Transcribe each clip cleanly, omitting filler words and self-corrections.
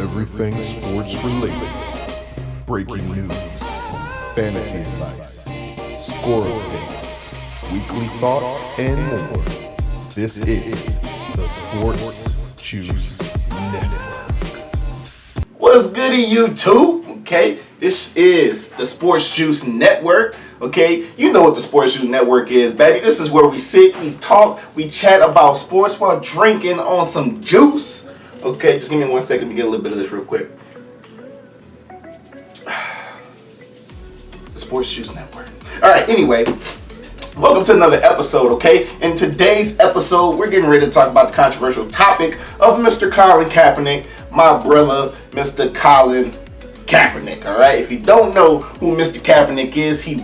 everything sports related. Breaking news, fantasy advice, score updates, weekly thoughts, and more. This is the Sports Juice Network. What's goody, YouTube? Okay, this is the Sports Juice Network. Okay, you know what the Sports Juice Network is, baby. This is where we sit, we talk, we chat about sports while drinking on some juice. Okay, just give me 1 second to get a little bit of this real quick. The Sports Juice Network. All right, anyway, welcome to another episode, okay? In today's episode, we're getting ready to talk about the controversial topic of Mr. Colin Kaepernick, my brother, Mr. Colin Kaepernick, all right? If you don't know who Mr. Kaepernick is, he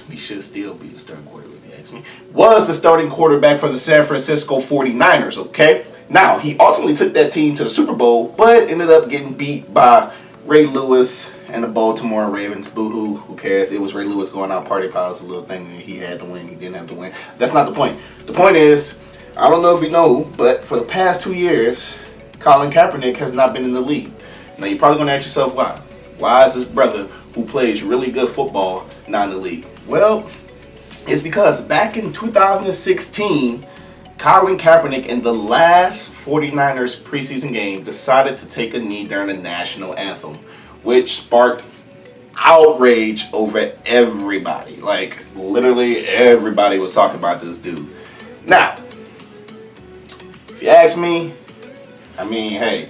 he should still be the starting quarterback, if you ask me, was the starting quarterback for the San Francisco 49ers, okay? Now, he ultimately took that team to the Super Bowl, but ended up getting beat by Ray Lewis and the Baltimore Ravens. Boo-hoo, who cares? It was Ray Lewis going out party pile. It's a little thing that he had to win, he didn't have to win. That's not the point. The point is, I don't know if you know, but for the past 2 years, Colin Kaepernick has not been in the league. Now, you're probably going to ask yourself why. Why is his brother, who plays really good football, not in the league? Well, it's because back in 2016, Colin Kaepernick in the last 49ers preseason game decided to take a knee during the national anthem, which sparked outrage over everybody. Like, literally everybody was talking about this dude. Now, if you ask me, I mean, hey,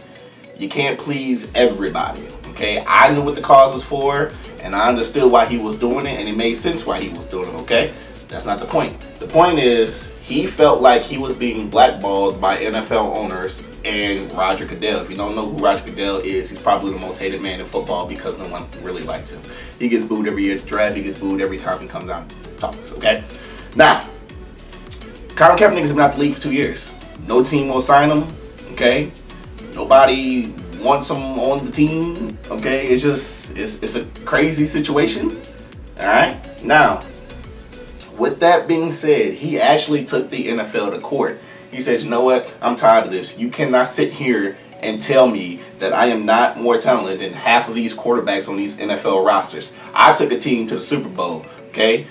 you can't please everybody, okay? I knew what the cause was for, and I understood why he was doing it, and it made sense why he was doing it, okay? That's not the point. The point is, he felt like he was being blackballed by NFL owners and Roger Goodell. If you don't know who Roger Goodell is, he's probably the most hated man in football because no one really likes him. He gets booed every year at the draft. He gets booed every time he comes out and talks, okay? Now, Colin Kaepernick has been out the league for 2 years. No team will sign him, okay? Nobody wants him on the team, okay? It's just, it's a crazy situation, all right? Now, with that being said, he actually took the NFL to court. He said, you know what? I'm tired of this. You cannot sit here and tell me that I am not more talented than half of these quarterbacks on these NFL rosters. I took a team to the Super Bowl, okay?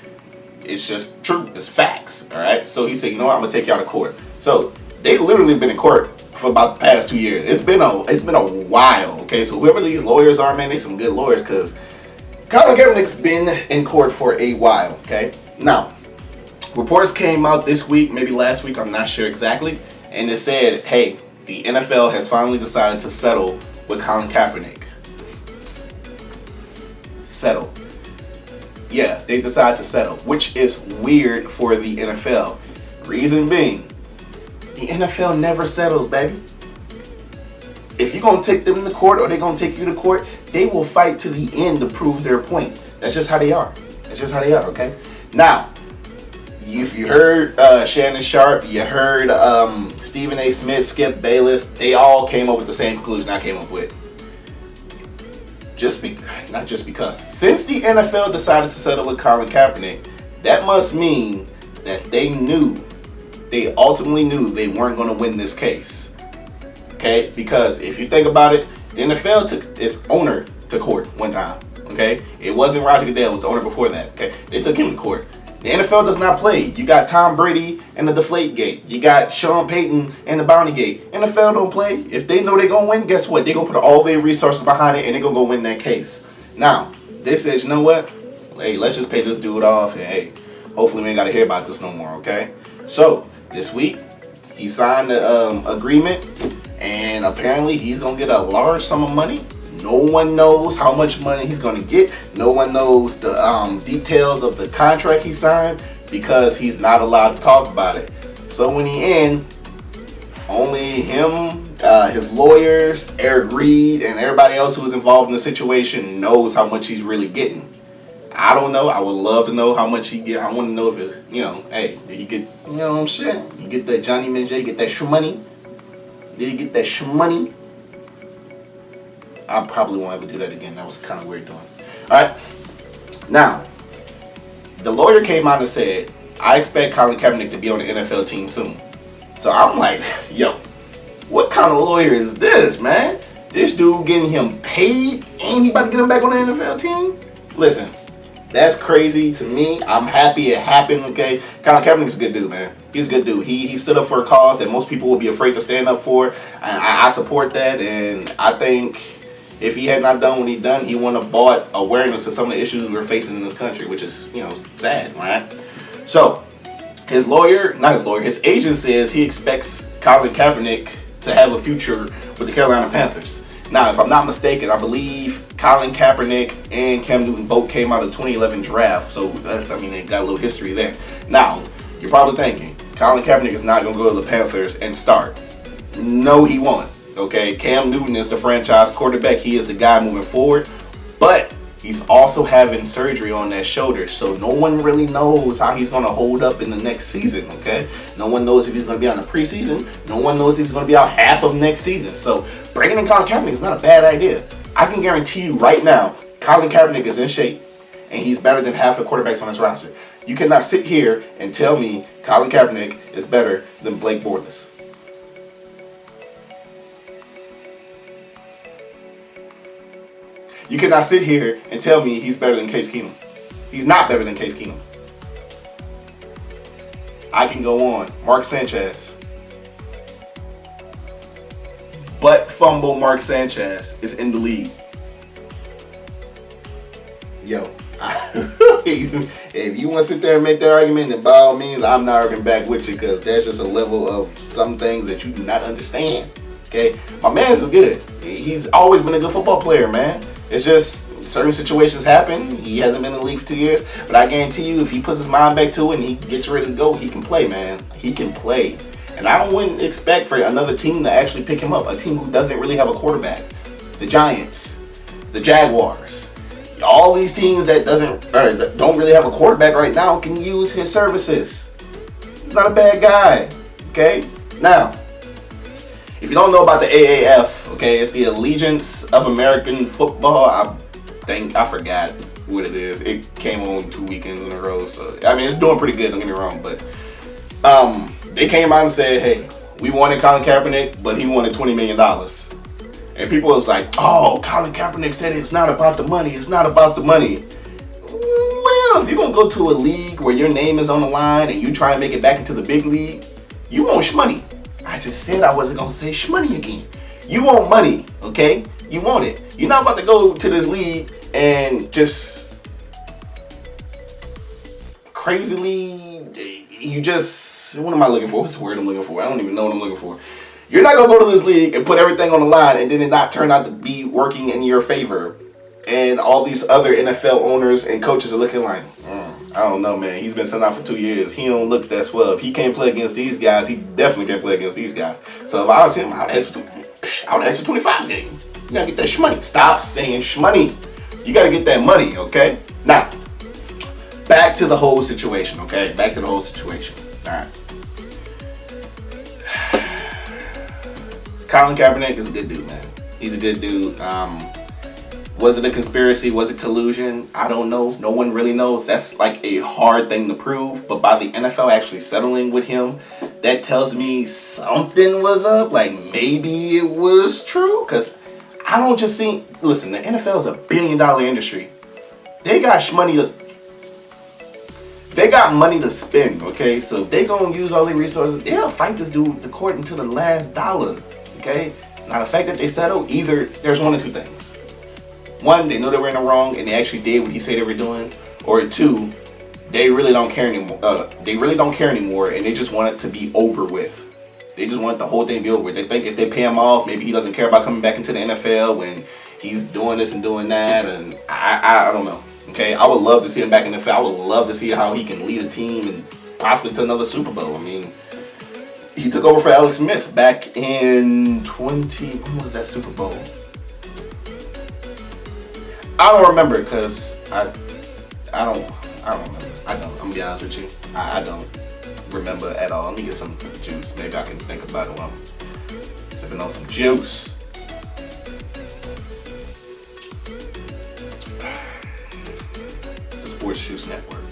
It's just true. It's facts, all right? So he said, you know what? I'm going to take y'all to court. So they literally been in court for about the past 2 years. It's been a while, okay? So whoever these lawyers are, man, they some good lawyers because Colin Kaepernick's been in court for a while, okay? Now, reports came out this week, maybe last week, I'm not sure exactly, and it said, hey, the NFL has finally decided to settle with Colin Kaepernick. Settle. Yeah, they decided to settle, which is weird for the NFL. Reason being, the NFL never settles, baby. If you're going to take them to court or they're going to take you to court, they will fight to the end to prove their point. That's just how they are. That's just how they are, okay? Now, if you heard Shannon Sharp, you heard Stephen A. Smith, Skip Bayless, they all came up with the same conclusion I came up with. Not just because. Since the NFL decided to settle with Colin Kaepernick, that must mean that they ultimately knew they weren't going to win this case. Okay? Because if you think about it, the NFL took its owner to court one time. Okay? It wasn't Roger Goodell, it was the owner before that. Okay? They took him to court. The NFL does not play. You got Tom Brady and the Deflate Gate. You got Sean Payton and the Bounty Gate. NFL don't play. If they know they're going to win, guess what? They're going to put all their resources behind it and they're going to go win that case. Now, they said, you know what? Hey, let's just pay this dude off and hey, hopefully we ain't got to hear about this no more, okay? So, this week, he signed the agreement and apparently he's going to get a large sum of money. No one knows how much money he's going to get. No one knows the details of the contract he signed because he's not allowed to talk about it. So in the end, only him, his lawyers, Eric Reid, and everybody else who was involved in the situation knows how much he's really getting. I don't know. I would love to know how much he get. I want to know if it, hey, did he get, you know what I'm saying? You get that Johnny Manziel, get that shmoney? Did he get that shmoney? I probably won't ever do that again. That was kind of weird doing. All right. Now, the lawyer came out and said, I expect Colin Kaepernick to be on the NFL team soon. So I'm like, yo, what kind of lawyer is this, man? This dude getting him paid and he about to get him back on the NFL team? Listen, that's crazy to me. I'm happy it happened, okay? Colin Kaepernick's a good dude, man. He's a good dude. He stood up for a cause that most people would be afraid to stand up for. I support that, and I think if he had not done what he done, he wouldn't have brought awareness to some of the issues we're facing in this country, which is, sad, right? So, his agent says he expects Colin Kaepernick to have a future with the Carolina Panthers. Now, if I'm not mistaken, I believe Colin Kaepernick and Cam Newton both came out of the 2011 draft, so they got a little history there. Now, you're probably thinking, Colin Kaepernick is not going to go to the Panthers and start. No, he won't. Okay, Cam Newton is the franchise quarterback. He is the guy moving forward, but he's also having surgery on that shoulder, so no one really knows how he's going to hold up in the next season, okay? No one knows if he's going to be on the preseason. No one knows if he's going to be out half of next season. So bringing in Colin Kaepernick is not a bad idea. I can guarantee you right now, Colin Kaepernick is in shape, and he's better than half the quarterbacks on his roster. You cannot sit here and tell me Colin Kaepernick is better than Blake Bortles. You cannot sit here and tell me he's better than Case Keenum. He's not better than Case Keenum. I can go on. Mark Sanchez. Butt fumble Mark Sanchez is in the league. Yo. If you want to sit there and make that argument, then by all means, I'm not arguing back with you, because that's just a level of some things that you do not understand. Okay? My man's is good. He's always been a good football player, man. It's just certain situations happen. He hasn't been in the league for 2 years, but I guarantee you, if he puts his mind back to it and he gets ready to go, he can play, man. He can play. And I wouldn't expect for another team to actually pick him up, a team who doesn't really have a quarterback. The Giants, the Jaguars, all these teams that don't really have a quarterback right now can use his services. He's not a bad guy, okay? Now, if you don't know about the AAF, okay, it's the Allegiance of American Football. I forgot what it is. It came on 2 weekends in a row, so it's doing pretty good. Don't get me wrong, but they came out and said, "Hey, we wanted Colin Kaepernick, but he wanted $20 million." And people was like, "Oh, Colin Kaepernick said it's not about the money. It's not about the money." Well, if you're gonna go to a league where your name is on the line and you try and make it back into the big league, you want money. I just said I wasn't going to say shmoney again. You want money, okay? You want it. You're not about to go to this league and just crazily, what am I looking for? What's the word I'm looking for? I don't even know what I'm looking for. You're not going to go to this league and put everything on the line and then it not turn out to be working in your favor. And all these other NFL owners and coaches are looking like, I don't know, man. He's been sent out for 2 years. He don't look that swell. If he can't play against these guys, he definitely can't play against these guys. So if I was him, I would ask for 25 million. You gotta get that shmoney. Stop saying shmoney. You gotta get that money, okay? Now, back to the whole situation, okay? Back to the whole situation. All right. Colin Kaepernick is a good dude, man. He's a good dude. Was it a conspiracy? Was it collusion? I don't know. No one really knows. That's like a hard thing to prove. But by the NFL actually settling with him, that tells me something was up. Like maybe it was true. Because I don't just see... Listen, the NFL is $1 billion industry. They got money to spend, okay? So if they gonna use all their resources, they'll fight this dude to court until the last dollar, okay? Now the fact that they settled, either there's one of two things. One, they know they were in the wrong and they actually did what he said they were doing. Or two, they really don't care anymore. And they just want it to be over with. They just want the whole thing to be over with. They think if they pay him off, maybe he doesn't care about coming back into the NFL when he's doing this and doing that. And I don't know. Okay, I would love to see him back in the NFL. I would love to see how he can lead a team and possibly to another Super Bowl. He took over for Alex Smith back in when was that Super Bowl? I don't remember because I don't remember. I'm gonna be honest with you. I don't remember at all. Let me get some juice. Maybe I can think about it while I'm sipping on some juice. The Sports Juice Network.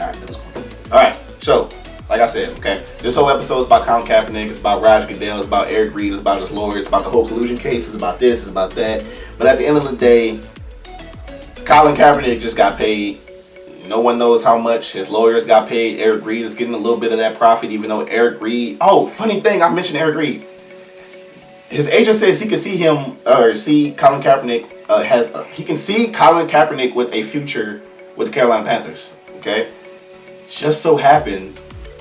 Alright, that's cool. Alright, so like I said, okay, this whole episode is about Colin Kaepernick, it's about Roger Goodell, it's about Eric Reid, it's about his lawyers, it's about the whole collusion case, it's about this, it's about that. But at the end of the day, Colin Kaepernick just got paid. No one knows how much. His lawyers got paid. Eric Reid is getting a little bit of that profit, even though Eric Reid... Oh, funny thing, I mentioned Eric Reid. His agent says he can see him, or see Colin Kaepernick, he can see Colin Kaepernick with a future with the Carolina Panthers, okay? Just so happened,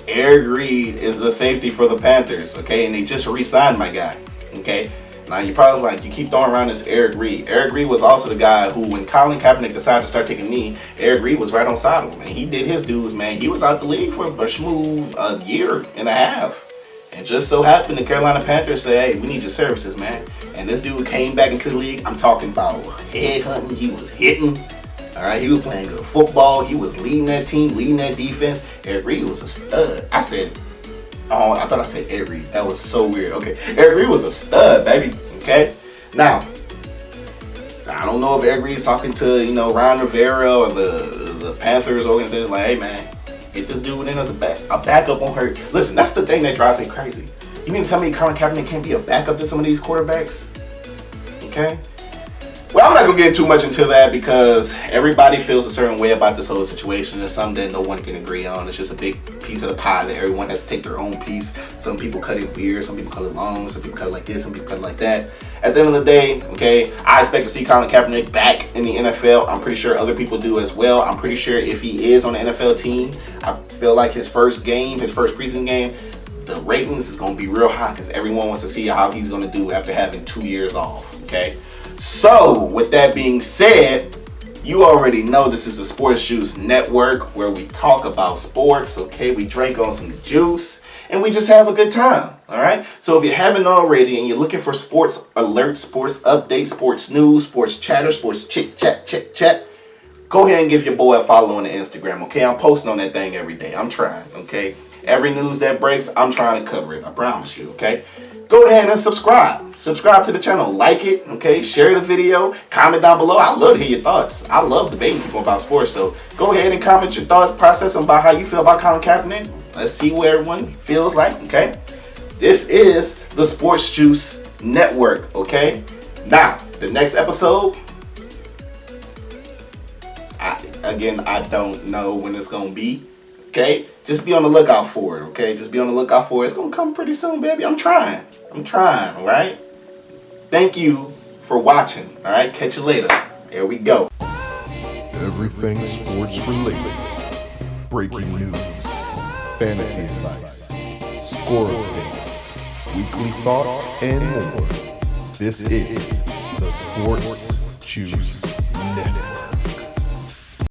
Eric Reid is the safety for the Panthers, okay? And they just re-signed my guy, okay? Now, you're probably like, you keep throwing around this Eric Reid. Eric Reid was also the guy who, when Colin Kaepernick decided to start taking a knee, Eric Reid was right on side of him. And he did his dues, man. He was out the league for a smooth year and a half. And just so happened, the Carolina Panthers say, hey, we need your services, man. And this dude came back into the league. I'm talking about head hunting. He was hitting. All right, he was playing good football. He was leading that team, leading that defense. Eric Reid was a stud. I said it. Oh, I thought I said Eric Reid. That was so weird. Okay, Eric Reid was a stud, baby. Okay, now I don't know if Eric Reid's talking to Ron Rivera or the Panthers organization, like, hey man, get this dude in as a backup on her. Listen, that's the thing that drives me crazy. You mean to tell me Colin Kaepernick can't be a backup to some of these quarterbacks? Okay. Well, I'm not going to get too much into that because everybody feels a certain way about this whole situation. It's something that no one can agree on. It's just a big piece of the pie that everyone has to take their own piece. Some people cut it weird, some people cut it long, some people cut it like this, some people cut it like that. At the end of the day, okay, I expect to see Colin Kaepernick back in the NFL. I'm pretty sure other people do as well. I'm pretty sure if he is on the NFL team, I feel like his first preseason game, the ratings is going to be real high because everyone wants to see how he's going to do after having 2 years off, okay? So, with that being said, you already know this is the Sports Juice Network where we talk about sports, okay? We drink on some juice and we just have a good time, all right? So if you haven't already and you're looking for sports alerts, sports updates, sports news, sports chatter, sports chit chat, go ahead and give your boy a follow on the Instagram, okay? I'm posting on that thing every day. I'm trying, okay? Every news that breaks, I'm trying to cover it. I promise you, okay? Go ahead and subscribe. Subscribe to the channel. Like it, okay? Share the video. Comment down below. I love to hear your thoughts. I love debating people about sports. So go ahead and comment your thoughts, process about how you feel about Colin Kaepernick. Let's see what everyone feels like, okay? This is the Sports Juice Network, okay? Now, the next episode, I don't know when it's going to be, okay? Just be on the lookout for it, okay? Just be on the lookout for it. It's going to come pretty soon, baby. I'm trying, all right? Thank you for watching, all right? Catch you later. Here we go. Everything sports related. Breaking news. Fantasy advice. Score updates. Weekly thoughts and more. This is the Sports Juice Network.